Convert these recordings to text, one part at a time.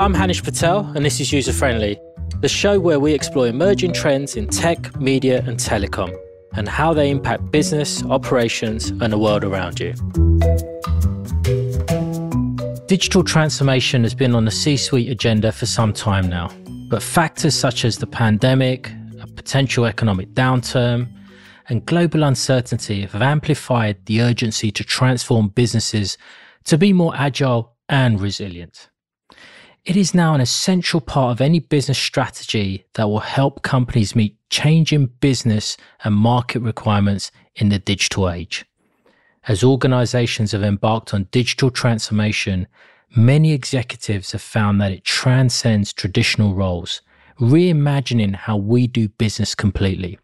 I'm Hanish Patel, and this is User Friendly, the show where we explore emerging trends in tech, media, and telecom, and how they impact business, operations, and the world around you. Digital transformation has been on the C-suite agenda for some time now, but factors such as the pandemic, a potential economic downturn, and global uncertainty have amplified the urgency to transform businesses to be more agile and resilient. It is now an essential part of any business strategy that will help companies meet changing business and market requirements in the digital age. As organizations have embarked on digital transformation, many executives have found that it transcends traditional roles, reimagining how we do business completely.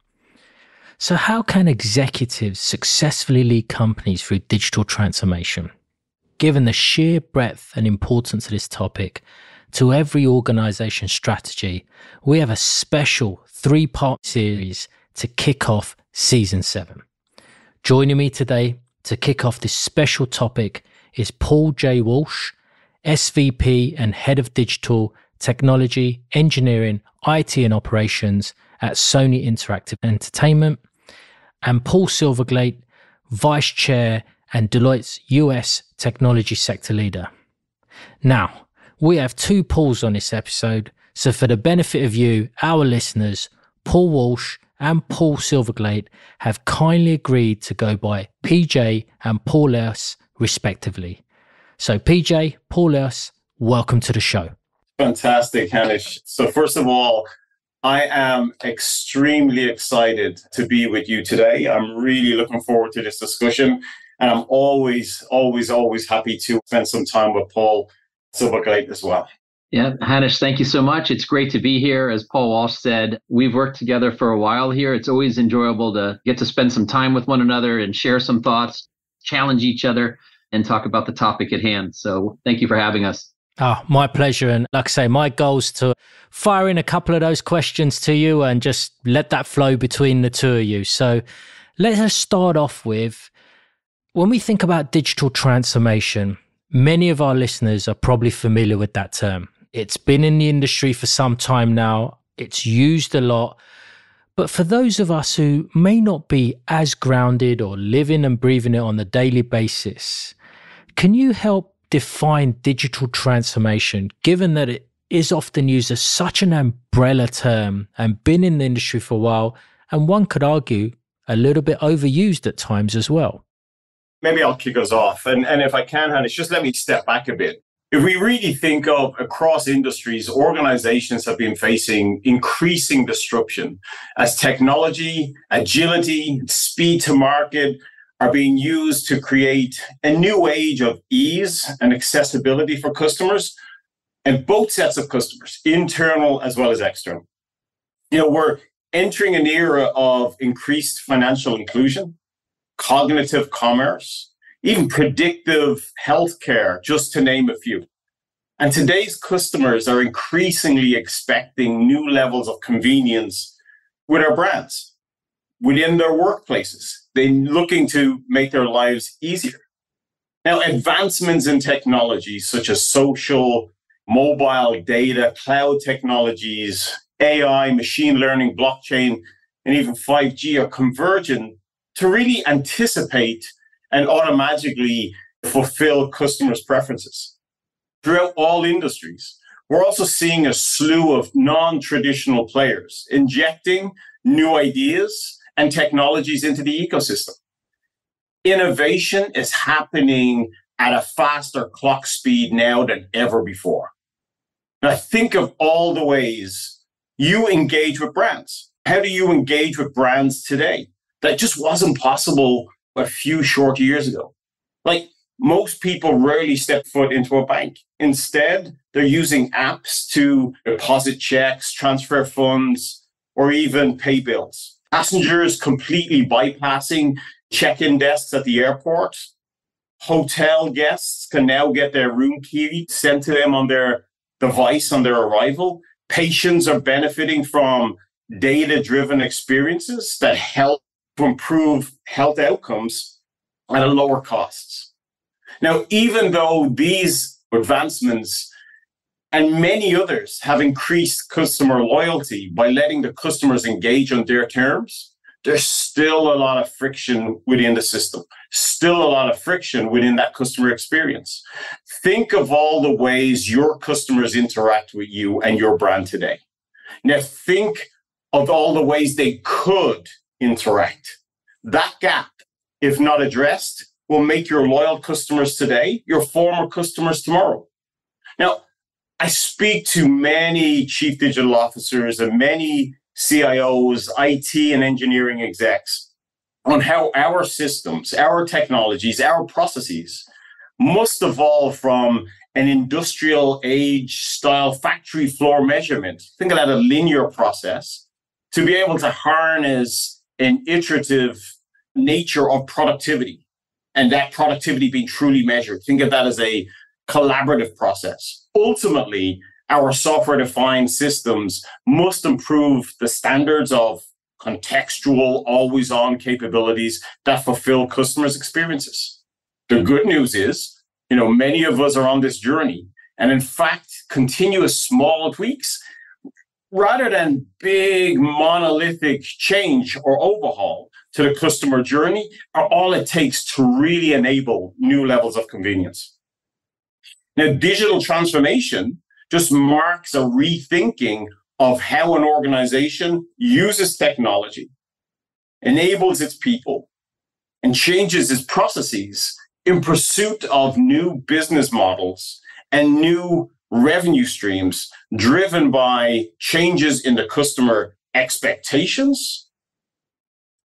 So how can executives successfully lead companies through digital transformation? Given the sheer breadth and importance of this topic to every organization's strategy, we have a special 3-part series to kick off Season 7. Joining me today to kick off this special topic is Paul J. Walsh, SVP and Head of Digital, Technology, Engineering, IT and Operations at Sony Interactive Entertainment, and Paul Silverglate, Vice Chair and Deloitte's US Technology Sector Leader. Now, we have 2 Pauls on this episode, so for the benefit of you, our listeners, Paul Walsh and Paul Silverglate have kindly agreed to go by PJ and Paul S respectively. So PJ, Paul S, welcome to the show. Fantastic, Hanish. So first of all, I am extremely excited to be with you today. I'm really looking forward to this discussion. And I'm always happy to spend some time with Paul Silverglate as well. Yeah, Hanish, thank you so much. It's great to be here. As Paul Walsh said, we've worked together for a while here. It's always enjoyable to get to spend some time with one another and share some thoughts, challenge each other, and talk about the topic at hand. So thank you for having us. Oh, my pleasure. And like I say, my goal is to fire in a couple of those questions to you and just let that flow between the two of you. So let us start off with, when we think about digital transformation, many of our listeners are probably familiar with that term. It's been in the industry for some time now. It's used a lot. But for those of us who may not be as grounded or living and breathing it on a daily basis, can you help define digital transformation, given that it is often used as such an umbrella term and been in the industry for a while, and one could argue a little bit overused at times as well? Maybe I'll kick us off. And if I can, Hanish, just let me step back a bit. If we really think of across industries, organizations have been facing increasing disruption as technology, agility, speed to market are being used to create a new age of ease and accessibility for customers, and both sets of customers, internal as well as external. We're entering an era of increased financial inclusion, cognitive commerce, even predictive healthcare, just to name a few. And today's customers are increasingly expecting new levels of convenience with our brands within their workplaces. They're looking to make their lives easier. Now, advancements in technologies such as social, mobile data, cloud technologies, AI, machine learning, blockchain, and even 5G are converging to really anticipate and automatically fulfill customers' preferences. Throughout all industries, we're also seeing a slew of non-traditional players injecting new ideas and technologies into the ecosystem. Innovation is happening at a faster clock speed now than ever before. Now, think of all the ways you engage with brands. How do you engage with brands today? That just wasn't possible a few short years ago. Like, most people rarely step foot into a bank. Instead, they're using apps to deposit checks, transfer funds, or even pay bills. Passengers completely bypassing check-in desks at the airport. Hotel guests can now get their room key sent to them on their device on their arrival. Patients are benefiting from data-driven experiences that help to improve health outcomes at a lower costs. Now, even though these advancements and many others have increased customer loyalty by letting the customers engage on their terms, there's still a lot of friction within the system, still a lot of friction within that customer experience. Think of all the ways your customers interact with you and your brand today. Now think of all the ways they could interact. That gap, if not addressed, will make your loyal customers today your former customers tomorrow. Now, I speak to many chief digital officers and many CIOs, IT and engineering execs on how our systems, our technologies, our processes must evolve from an industrial age style factory floor measurement. Think of that, a linear process, to be able to harness an iterative nature of productivity, and that productivity being truly measured. Think of that as a collaborative process. Ultimately, our software-defined systems must improve the standards of contextual, always-on capabilities that fulfill customers' experiences. The good news is, many of us are on this journey. And in fact, continuous small tweaks, rather than big monolithic change or overhaul to the customer journey, are all it takes to really enable new levels of convenience. Now, digital transformation just marks a rethinking of how an organization uses technology, enables its people, and changes its processes in pursuit of new business models and new revenue streams driven by changes in the customer expectations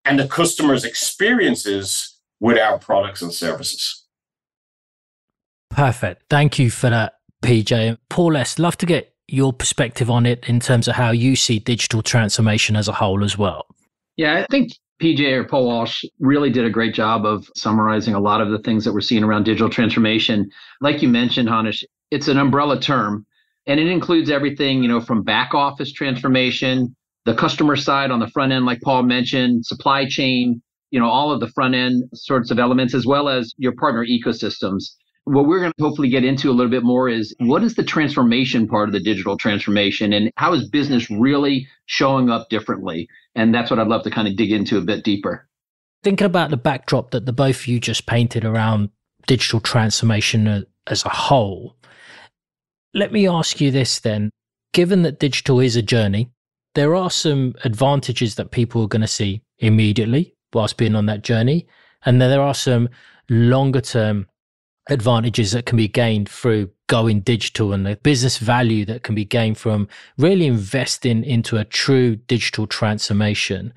and the customer's experiences with our products and services. Perfect. Thank you for that, PJ. Paul S., love to get your perspective on it in terms of how you see digital transformation as a whole as well. Yeah, I think PJ or Paul Walsh really did a great job of summarizing a lot of the things that we're seeing around digital transformation. Like you mentioned, Hanish, it's an umbrella term, and it includes everything, from back office transformation, the customer side on the front end, like Paul mentioned, supply chain, all of the front end sorts of elements, as well as your partner ecosystems. What we're going to hopefully get into a little bit more is what is the transformation part of the digital transformation, and how is business really showing up differently? And that's what I'd love to kind of dig into a bit deeper. Thinking about the backdrop that the both of you just painted around digital transformation as a whole, let me ask you this then. Given that digital is a journey, there are some advantages that people are going to see immediately whilst being on that journey. And then there are some longer term advantages that can be gained through going digital, and the business value that can be gained from really investing into a true digital transformation.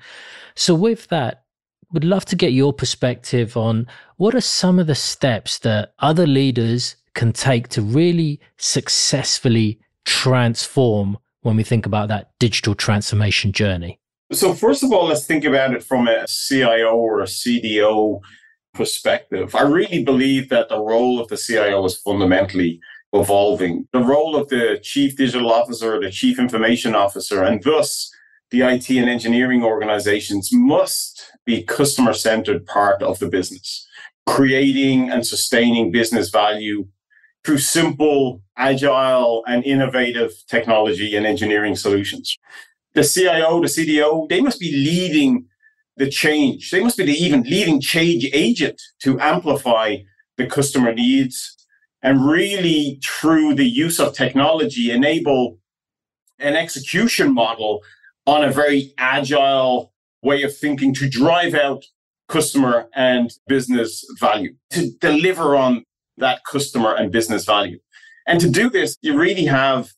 So with that, would love to get your perspective on what are some of the steps that other leaders can take to really successfully transform when we think about that digital transformation journey? So first of all, let's think about it from a CIO or a CDO perspective. I really believe that the role of the CIO is fundamentally evolving. The role of the chief digital officer, the chief information officer, and thus the IT and engineering organizations must be customer-centered part of the business, creating and sustaining business value through simple, agile, and innovative technology and engineering solutions. The CIO, the CDO, they must be leading the change. They must be the even leading change agent to amplify the customer needs and really, through the use of technology, enable an execution model on a very agile way of thinking to drive out customer and business value, to deliver on that customer and business value. And to do this, you really have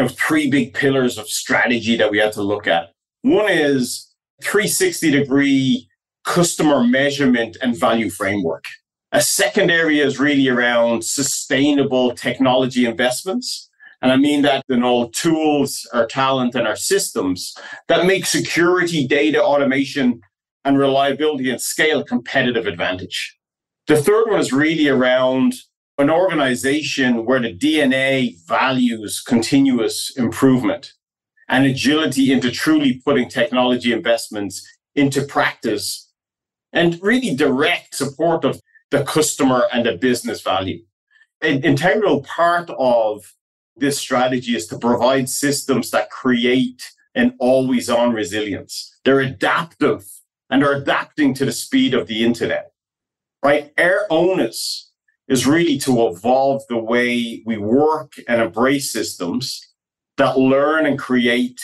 three big pillars of strategy that we have to look at. One is 360-degree customer measurement and value framework. A second area is really around sustainable technology investments. And I mean that in all tools, our talent, and our systems that make security, data, automation, and reliability and scale a competitive advantage. The third one is really around an organization where the DNA values continuous improvement and agility into truly putting technology investments into practice and really direct support of the customer and the business value. An integral part of this strategy is to provide systems that create an always-on resilience. They're adaptive and are adapting to the speed of the internet, right? Our onus is really to evolve the way we work and embrace systems that learn and create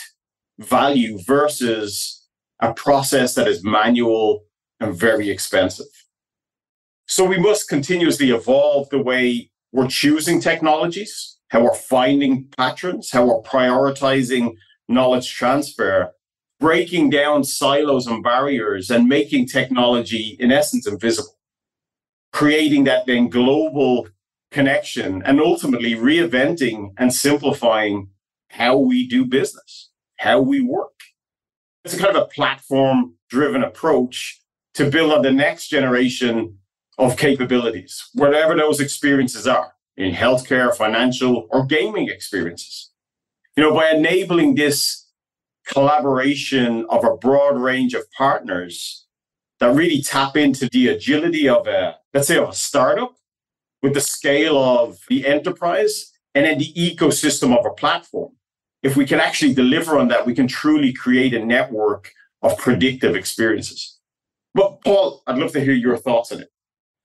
value versus a process that is manual and very expensive. So we must continuously evolve the way we're choosing technologies, how we're finding patterns, how we're prioritizing knowledge transfer, breaking down silos and barriers and making technology, in essence, invisible, creating that then global connection and ultimately reinventing and simplifying how we do business, how we work. It's a kind of a platform-driven approach to build on the next generation of capabilities, whatever those experiences are, in healthcare, financial, or gaming experiences. By enabling this collaboration of a broad range of partners that really tap into the agility of a startup with the scale of the enterprise and then the ecosystem of a platform. If we can actually deliver on that, we can truly create a network of predictive experiences. But Paul, I'd love to hear your thoughts on it.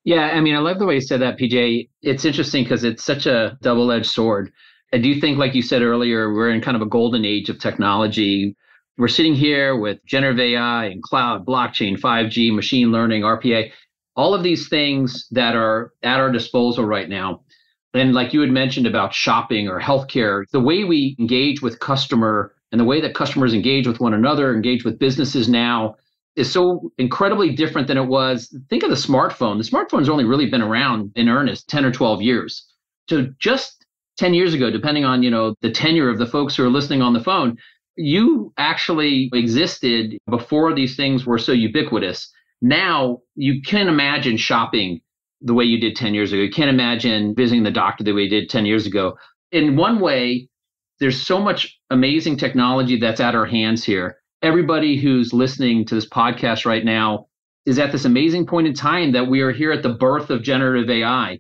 Yeah, I love the way you said that, PJ. It's interesting because it's such a double-edged sword. I do think, like you said earlier, we're in kind of a golden age of technology. We're sitting here with generative AI and cloud, blockchain, 5G, machine learning, RPA, all of these things that are at our disposal right now. And like you had mentioned about shopping or healthcare, the way we engage with customer and the way that customers engage with one another, engage with businesses now is so incredibly different than it was. Think of the smartphone. The smartphone's only really been around in earnest 10 or 12 years. So just 10 years ago, depending on, the tenure of the folks who are listening on the phone, you actually existed before these things were so ubiquitous. Now you can't imagine shopping the way you did 10 years ago. You can't imagine visiting the doctor the way you did 10 years ago. In one way, there's so much amazing technology that's at our hands here. Everybody who's listening to this podcast right now is at this amazing point in time that we are here at the birth of generative AI.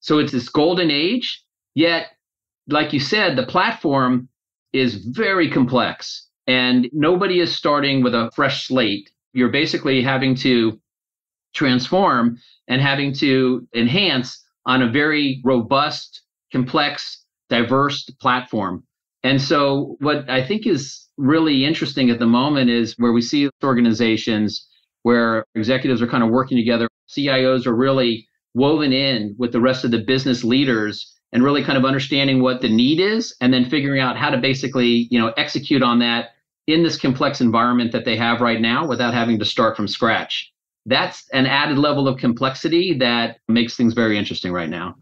So it's this golden age, yet, like you said, the platform is very complex and nobody is starting with a fresh slate. You're basically having to transform and having to enhance on a very robust, complex, diverse platform. And so what I think is really interesting at the moment is where we see organizations where executives are kind of working together, CIOs are really woven in with the rest of the business leaders and really kind of understanding what the need is and then figuring out how to basically, execute on that in this complex environment that they have right now without having to start from scratch. That's an added level of complexity that makes things very interesting right now.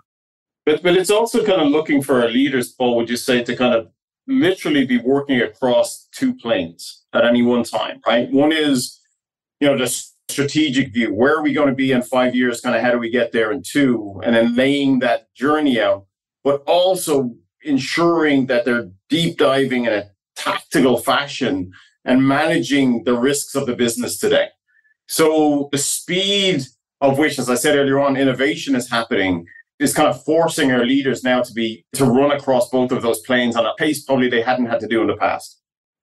But it's also kind of looking for our leaders, Paul, would you say, to kind of literally be working across two planes at any one time, right? One is, the strategic view. Where are we going to be in 5 years? Kind of how do we get there in 2? And then laying that journey out, but also ensuring that they're deep diving in a tactical fashion and managing the risks of the business today. So the speed of which, as I said earlier on, innovation is happening is kind of forcing our leaders now to run across both of those planes on a pace probably they hadn't had to do in the past.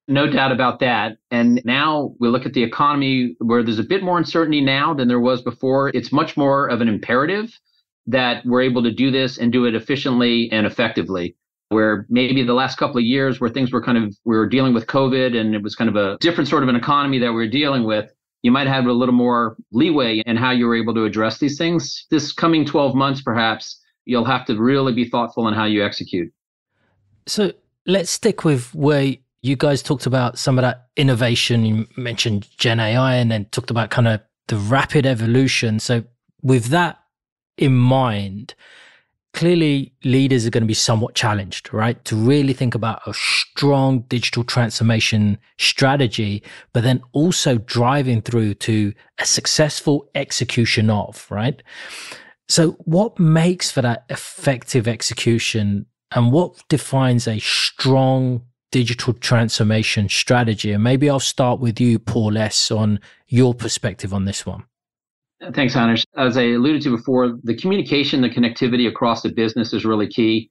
No doubt about that. And now we look at the economy where there's a bit more uncertainty now than there was before. It's much more of an imperative that we're able to do this and do it efficiently and effectively. Where maybe the last couple of years where things were we were dealing with COVID and it was kind of a different sort of an economy that we were dealing with, you might have a little more leeway in how you were able to address these things. This coming 12 months, perhaps, you'll have to really be thoughtful in how you execute. So let's stick with where you guys talked about some of that innovation. You mentioned Gen AI and then talked about kind of the rapid evolution. So with that in mind, clearly leaders are going to be somewhat challenged, right? To really think about a strong digital transformation strategy, but then also driving through to a successful execution of, right? So what makes for that effective execution and what defines a strong digital transformation strategy? And maybe I'll start with you, Paul S., on your perspective on this one. Thanks, Hanish. As I alluded to before, the communication, the connectivity across the business is really key.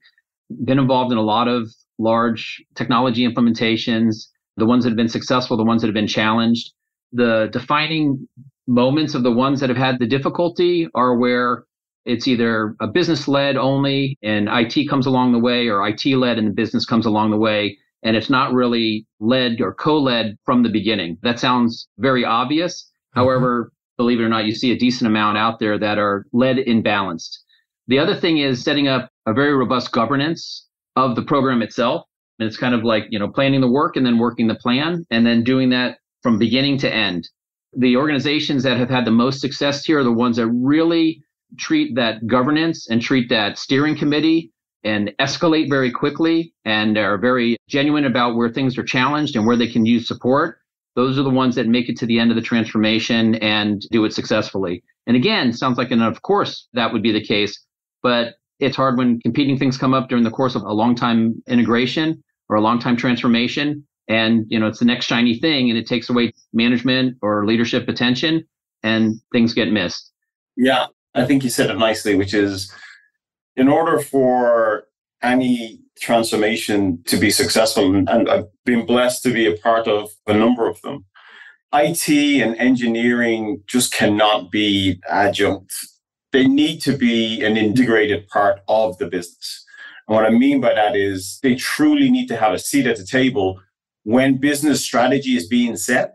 been involved in a lot of large technology implementations, the ones that have been successful, the ones that have been challenged. The defining moments of the ones that have had the difficulty are where it's either a business led only and IT comes along the way, or IT led and the business comes along the way. And it's not really led or co-led from the beginning. That sounds very obvious. However, believe it or not, you see a decent amount out there that are led imbalanced. The other thing is setting up a very robust governance of the program itself. And it's kind of like, planning the work and then working the plan and then doing that from beginning to end. The organizations that have had the most success here are the ones that really treat that governance and treat that steering committee and escalate very quickly and are very genuine about where things are challenged and where they can use support. Those are the ones that make it to the end of the transformation and do it successfully. And again, sounds like, and of course, that would be the case, but it's hard when competing things come up during the course of a long time integration or a long time transformation. And, it's the next shiny thing and it takes away management or leadership attention and things get missed. Yeah, I think you said it nicely, which is in order for any transformation to be successful, and I've been blessed to be a part of a number of them, IT and engineering just cannot be adjunct. They need to be an integrated part of the business. And what I mean by that is they truly need to have a seat at the table when business strategy is being set,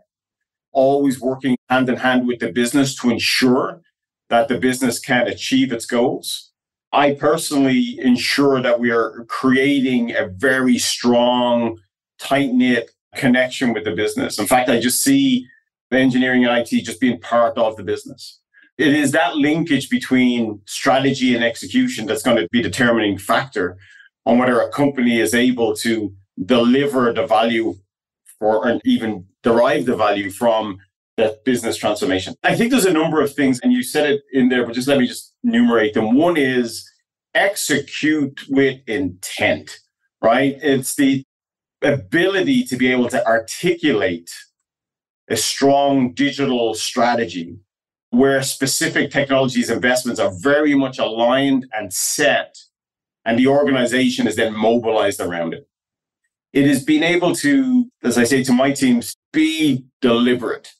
always working hand in hand with the business to ensure that the business can achieve its goals. I personally ensure that we are creating a very strong, tight-knit connection with the business. In fact, I just see engineering and IT just being part of the business. It is that linkage between strategy and execution that's going to be the determining factor on whether a company is able to deliver the value for, and even derive the value from that business transformation. I think there's a number of things, and you said it in there, but just let me just enumerate them. One is execute with intent, right? It's the ability to be able to articulate a strong digital strategy where specific technologies investments are very much aligned and set, and the organization is then mobilized around it. It is being able to, as I say to my teams, be deliberate.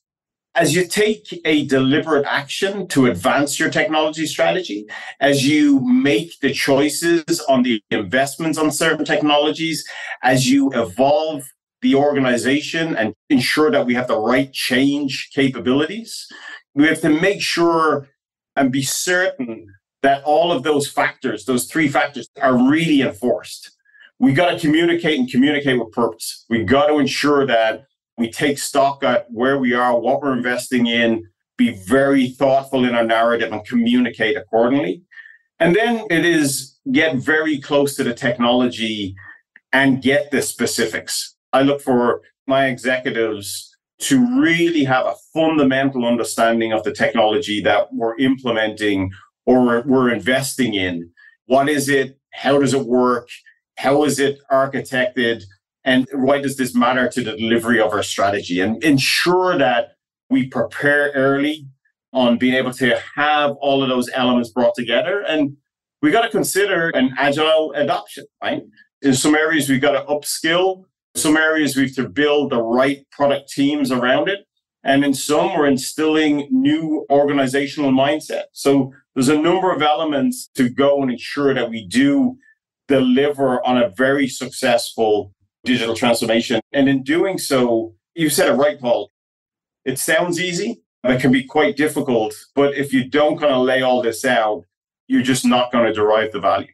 As you take a deliberate action to advance your technology strategy, as you make the choices on the investments on certain technologies, as you evolve the organization and ensure that we have the right change capabilities, we have to make sure and be certain that all of those factors, those three factors, are really enforced. We got to communicate and communicate with purpose. We got to ensure that we take stock at where we are, what we're investing in, be very thoughtful in our narrative and communicate accordingly. And then it is get very close to the technology and get the specifics. I look for my executives to really have a fundamental understanding of the technology that we're implementing or we're investing in. What is it? How does it work? How is it architected? And why does this matter to the delivery of our strategy? And ensure that we prepare early on being able to have all of those elements brought together. And we got to consider an agile adoption, right? In some areas, we've got to upskill. Some areas, we have to build the right product teams around it. And in some, we're instilling new organizational mindset. So there's a number of elements to go and ensure that we do deliver on a very successful digital transformation. And in doing so, you said it right, Paul. It sounds easy, but it can be quite difficult. But if you don't kind of lay all this out, you're just not going to derive the value.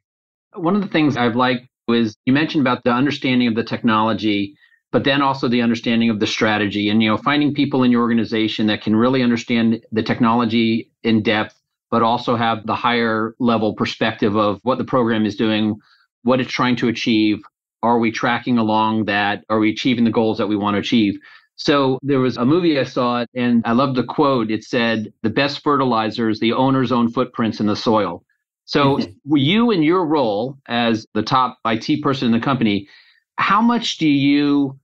One of the things I've liked was you mentioned about the understanding of the technology, but then also the understanding of the strategy and, finding people in your organization that can really understand the technology in depth, but also have the higher level perspective of what the program is doing, what it's trying to achieve. Are we tracking along that? Are we achieving the goals that we want to achieve? So there was a movie I saw, and I loved the quote. It said, the best fertilizer is the owner's own footprints in the soil. So you in your role as the top IT person in the company, how much do you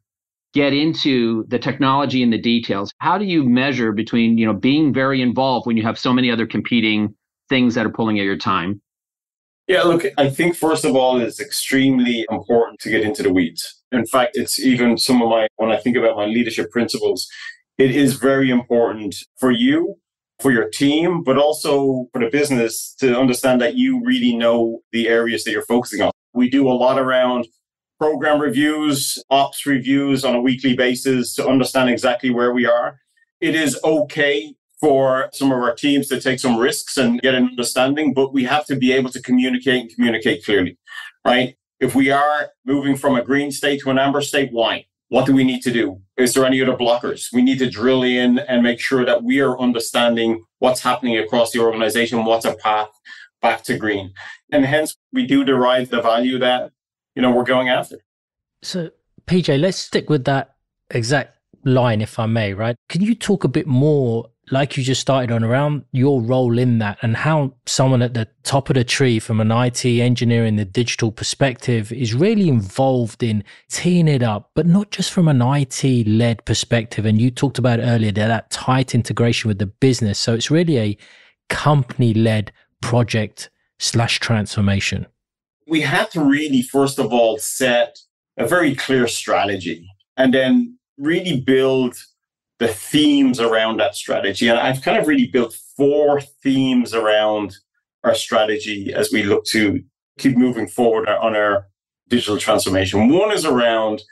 get into the technology and the details? How do you measure between, being very involved when you have so many other competing things that are pulling at your time? Yeah, look, I think first of all, it's extremely important to get into the weeds. In fact, it's even when I think about my leadership principles, it is very important for you, for your team, but also for the business to understand that you really know the areas that you're focusing on. We do a lot around program reviews, ops reviews on a weekly basis to understand exactly where we are. It is okay for some of our teams to take some risks and get an understanding, but we have to be able to communicate and communicate clearly, right? If we are moving from a green state to an amber state, why? What do we need to do? Is there any other blockers? We need to drill in and make sure that we are understanding what's happening across the organization, what's a path back to green. And hence we do derive the value that, we're going after. So PJ, let's stick with that exact line, if I may, right? Can you talk a bit more, like you just started on, around your role in that and how someone at the top of the tree from an IT engineering, the digital perspective is really involved in teeing it up, but not just from an IT-led perspective. And you talked about earlier that tight integration with the business. So it's really a company-led project/transformation. We had to really, first of all, set a very clear strategy and then really build the themes around that strategy. And I've kind of really built 4 themes around our strategy as we look to keep moving forward on our digital transformation. One is around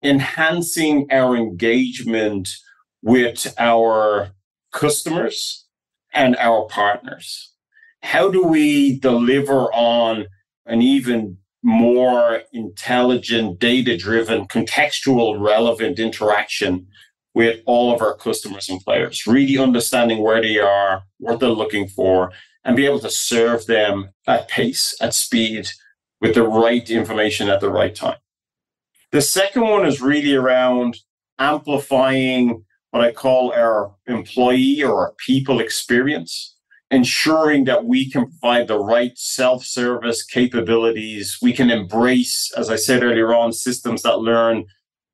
enhancing our engagement with our customers and our partners. How do we deliver on an even more intelligent, data-driven, contextual, relevant interaction with all of our customers and players, really understanding where they are, what they're looking for, and be able to serve them at pace, at speed, with the right information at the right time. The second one is really around amplifying what I call our employee or our people experience, ensuring that we can provide the right self-service capabilities. We can embrace, as I said earlier on, systems that learn,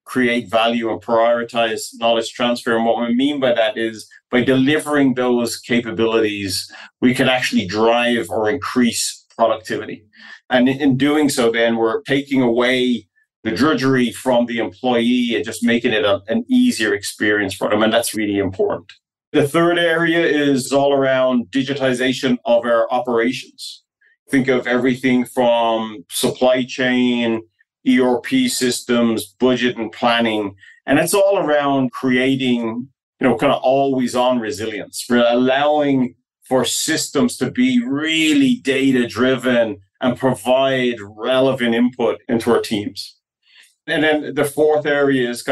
create value, and prioritize knowledge transfer. And what we mean by that is by delivering those capabilities, we can actually drive or increase productivity. And in doing so, then we're taking away the drudgery from the employee and just making it an easier experience for them. And that's really important. The third area is all around digitization of our operations. Think of everything from supply chain, ERP systems, budget and planning. And it's all around creating, kind of always on resilience. We're allowing for systems to be really data driven and provide relevant input into our teams. And then the fourth area is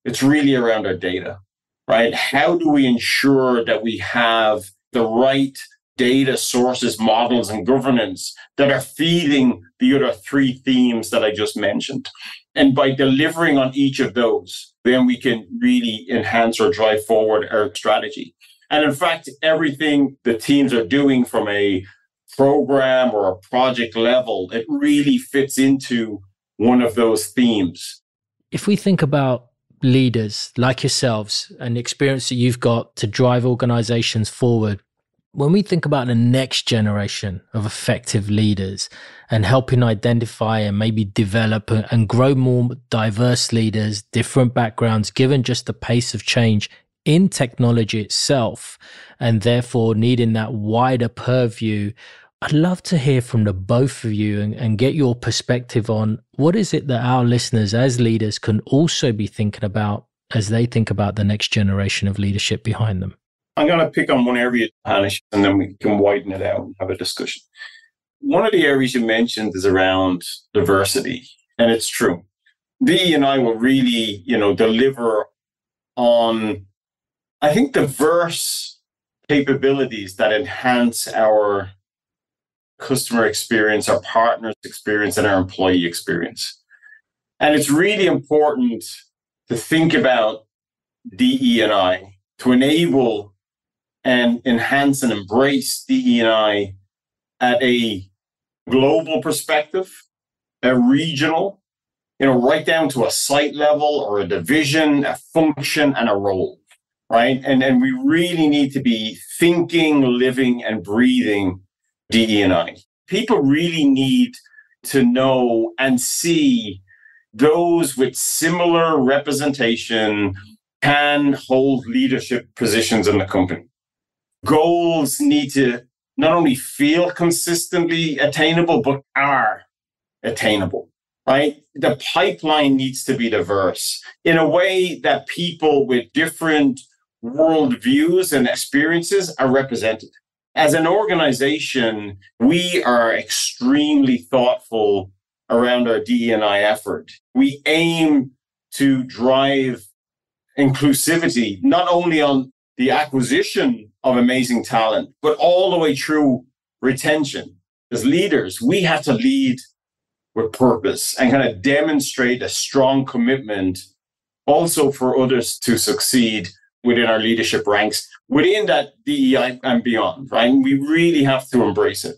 it's really around our data. Right? How do we ensure that we have the right data sources, models, and governance that are feeding the other 3 themes that I just mentioned? And by delivering on each of those, then we can really enhance or drive forward our strategy. And in fact, everything the teams are doing from a program or a project level, it really fits into one of those themes. If we think about leaders like yourselves and the experience that you've got to drive organizations forward, when we think about the next generation of effective leaders and helping identify and maybe develop and grow more diverse leaders, different backgrounds, given just the pace of change in technology itself, and therefore needing that wider purview, I'd love to hear from the both of you and get your perspective on what is it that our listeners as leaders can also be thinking about as they think about the next generation of leadership behind them. I'm going to pick on one area, Hanish, and then we can widen it out and have a discussion. One of the areas you mentioned is around diversity, and it's true. Dee and I will really, deliver on, I think, diverse capabilities that enhance our customer experience, our partners' experience, and our employee experience. And it's really important to think about DE&I to enable and enhance and embrace DE&I at a global perspective, a regional, right down to a site level or a division, a function, and a role, right? And we really need to be thinking, living, and breathing DE&I. People really need to know and see those with similar representation can hold leadership positions in the company. Goals need to not only feel consistently attainable, but are attainable, right? The pipeline needs to be diverse in a way that people with different worldviews and experiences are represented. As an organization, we are extremely thoughtful around our DE&I effort. We aim to drive inclusivity, not only on the acquisition of amazing talent, but all the way through retention. As leaders, we have to lead with purpose and kind of demonstrate a strong commitment also for others to succeed within our leadership ranks, within that DEI and beyond, right? And we really have to embrace it.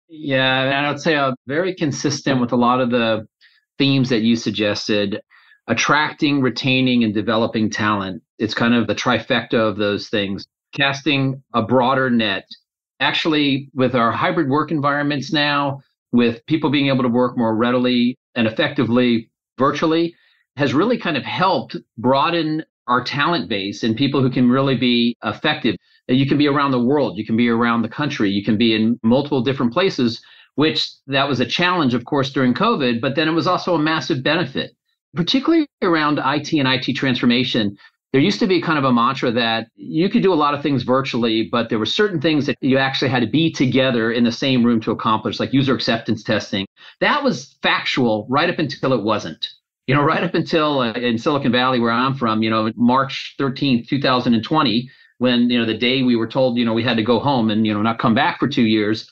Yeah, and I would say very consistent with a lot of the themes that you suggested. Attracting, retaining, and developing talent. It's kind of the trifecta of those things. Casting a broader net. Actually, with our hybrid work environments now, with people being able to work more readily and effectively virtually, has really kind of helped broaden our talent base and people who can really be effective. You can be around the world, you can be around the country, you can be in multiple different places, which that was a challenge, of course, during COVID, but then it was also a massive benefit. Particularly around IT and IT transformation, there used to be kind of a mantra that you could do a lot of things virtually, but there were certain things that you actually had to be together in the same room to accomplish, like user acceptance testing. That was factual right up until it wasn't. Right up until in Silicon Valley, where I'm from, March 13th, 2020, when, the day we were told, we had to go home and, not come back for 2 years,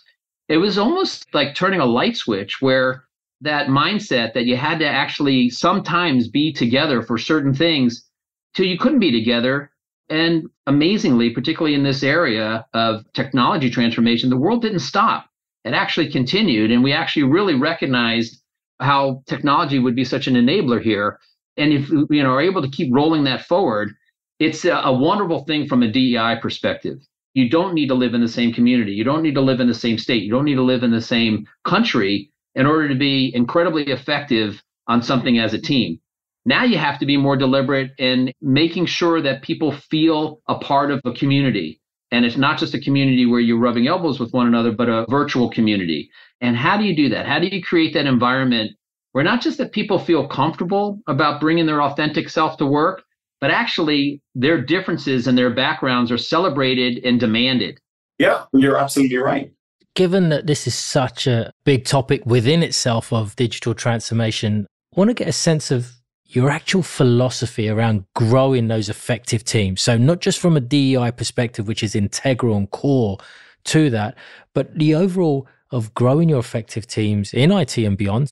it was almost like turning a light switch where that mindset that you had to actually sometimes be together for certain things till you couldn't be together. And amazingly, particularly in this area of technology transformation, the world didn't stop. It actually continued. And we actually really recognized how technology would be such an enabler here. And if we are able to keep rolling that forward, it's a wonderful thing from a DEI perspective. You don't need to live in the same community. You don't need to live in the same state. You don't need to live in the same country in order to be incredibly effective on something as a team. Now you have to be more deliberate in making sure that people feel a part of a community. And it's not just a community where you're rubbing elbows with one another, but a virtual community. And how do you do that? How do you create that environment where not just that people feel comfortable about bringing their authentic self to work, but actually their differences and their backgrounds are celebrated and demanded? Yeah, you're absolutely right. Given that this is such a big topic within itself of digital transformation, I want to get a sense of your actual philosophy around growing those effective teams. So not just from a DEI perspective, which is integral and core to that, but the overall of growing your effective teams in IT and beyond.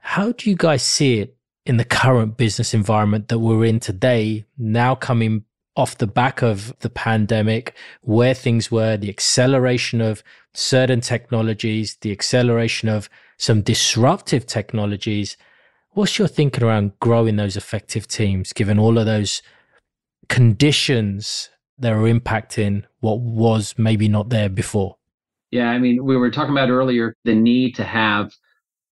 How do you guys see it in the current business environment that we're in today, now coming off the back of the pandemic, where things were, the acceleration of certain technologies, the acceleration of some disruptive technologies? What's your thinking around growing those effective teams, given all of those conditions that are impacting what was maybe not there before? Yeah, I mean, we were talking about earlier the need to have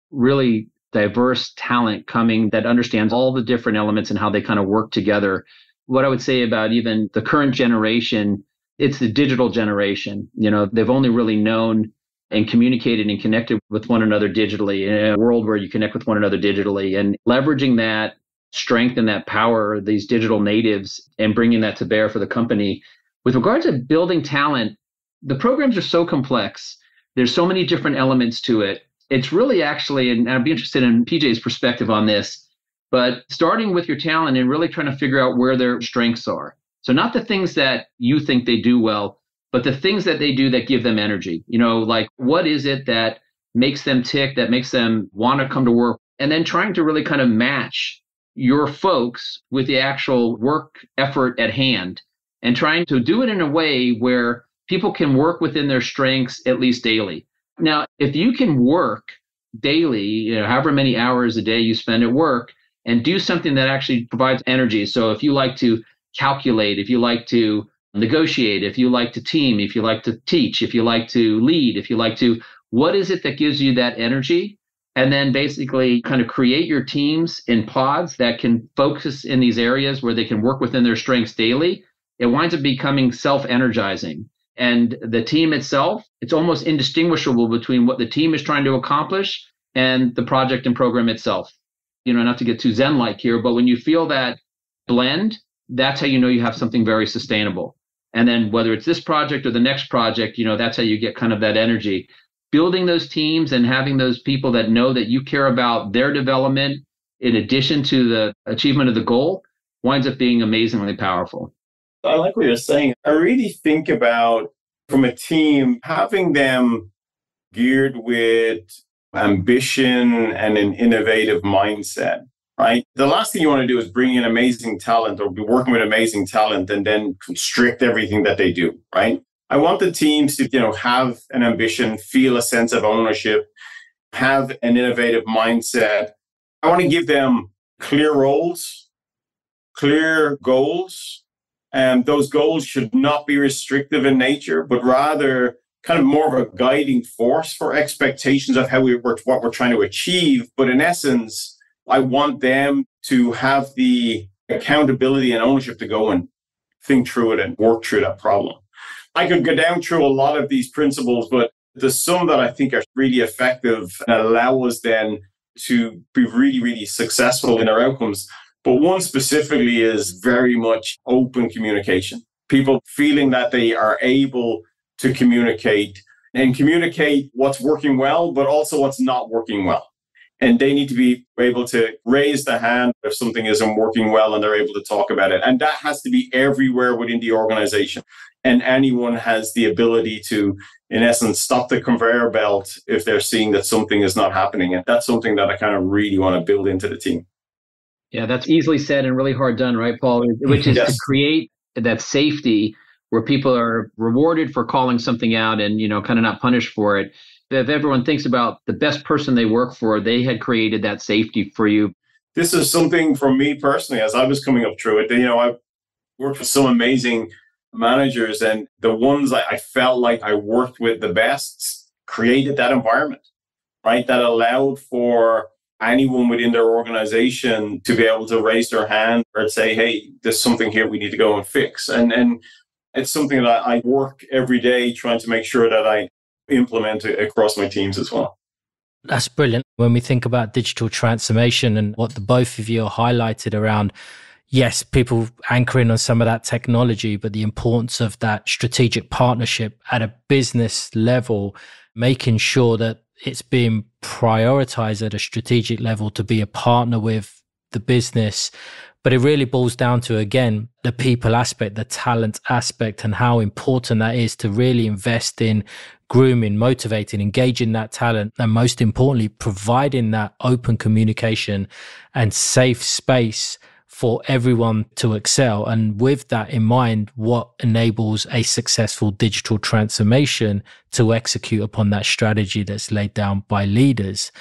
really diverse talent coming that understands all the different elements and how they kind of work together. What I would say about even the current generation, it's the digital generation. They've only really known and communicated and connected with one another digitally in a world where you connect with one another digitally, and leveraging that strength and that power, these digital natives, and bringing that to bear for the company. With regard to building talent, the programs are so complex. There's so many different elements to it. It's really actually, and I'd be interested in PJ's perspective on this, but starting with your talent and really trying to figure out where their strengths are. So not the things that you think they do well, but the things that they do that give them energy. Like what is it that makes them tick, that makes them want to come to work? And then trying to really kind of match your folks with the actual work effort at hand and trying to do it in a way where people can work within their strengths at least daily. Now, if you can work daily, however many hours a day you spend at work, and do something that actually provides energy. So if you like to calculate, if you like to negotiate, if you like to team, if you like to teach, if you like to lead, if you like to What is it that gives you that energy? And then basically kind of create your teams in pods that can focus in these areas where they can work within their strengths daily. It winds up becoming self-energizing. And the team itself, it's almost indistinguishable between what the team is trying to accomplish and the project and program itself. Not to get too Zen-like here, but when you feel that blend, that's how you know you have something very sustainable. And then whether it's this project or the next project, that's how you get kind of that energy. Building those teams and having those people that know that you care about their development in addition to the achievement of the goal winds up being amazingly powerful. I like what you're saying. I really think about, from a team, having them geared with ambition and an innovative mindset, right? The last thing you want to do is bring in amazing talent or be working with amazing talent and then constrict everything that they do, right? I want the teams to, have an ambition, feel a sense of ownership, have an innovative mindset. I want to give them clear roles, clear goals. And those goals should not be restrictive in nature, but rather kind of more of a guiding force for expectations of what we're trying to achieve. But in essence, I want them to have the accountability and ownership to go and think through it and work through that problem. I could go down through a lot of these principles, but there's some that I think are really effective and allow us then to be really, really successful in our outcomes. But one specifically is very much open communication. People feeling that they are able to communicate and communicate what's working well, but also what's not working well. And they need to be able to raise the hand if something isn't working well and they're able to talk about it. And that has to be everywhere within the organization. And anyone has the ability to, in essence, stop the conveyor belt if they're seeing that something is not happening. And that's something that I kind of really want to build into the team. Yeah, that's easily said and really hard done, right, Paul? Which is Yes. to create that safety where people are rewarded for calling something out and, kind of not punished for it. If everyone thinks about the best person they work for, they had created that safety for you. This is something for me personally, as I was coming up through it. I've worked with some amazing managers, and the ones I felt like I worked with the best created that environment, right? That allowed for anyone within their organization to be able to raise their hand or say, hey, there's something here we need to go and fix. And it's something that I work every day trying to make sure that I implement it across my teams as well. That's brilliant. When we think about digital transformation and what the both of you are highlighted around, yes, people anchoring on some of that technology, but the importance of that strategic partnership at a business level, making sure that it's being prioritized at a strategic level to be a partner with the business. But it really boils down to, again, the people aspect, the talent aspect, and how important that is to really invest in grooming, motivating, engaging that talent, and most importantly, providing that open communication and safe space for everyone to excel. And with that in mind, what enables a successful digital transformation to execute upon that strategy that's laid down by leaders.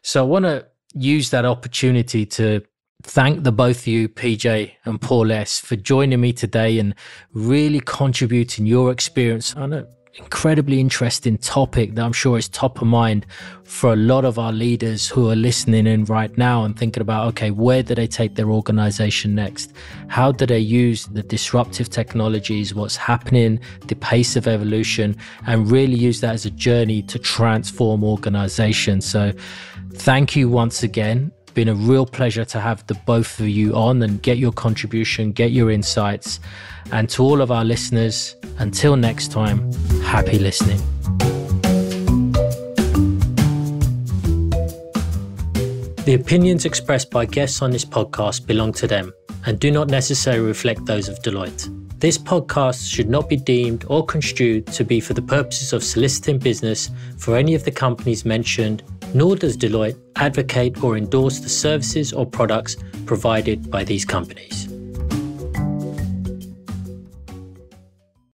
So I want to use that opportunity to thank the both of you, PJ and Paul S., for joining me today and really contributing your experience on an incredibly interesting topic that I'm sure is top of mind for a lot of our leaders who are listening in right now and thinking about, okay, where do they take their organization next? How do they use the disruptive technologies, what's happening, the pace of evolution, and really use that as a journey to transform organizations? So thank you once again. Been a real pleasure to have the both of you on and get your contribution, get your insights. And to all of our listeners, until next time, happy listening. The opinions expressed by guests on this podcast belong to them and do not necessarily reflect those of Deloitte. This podcast should not be deemed or construed to be for the purposes of soliciting business for any of the companies mentioned, nor does Deloitte advocate or endorse the services or products provided by these companies.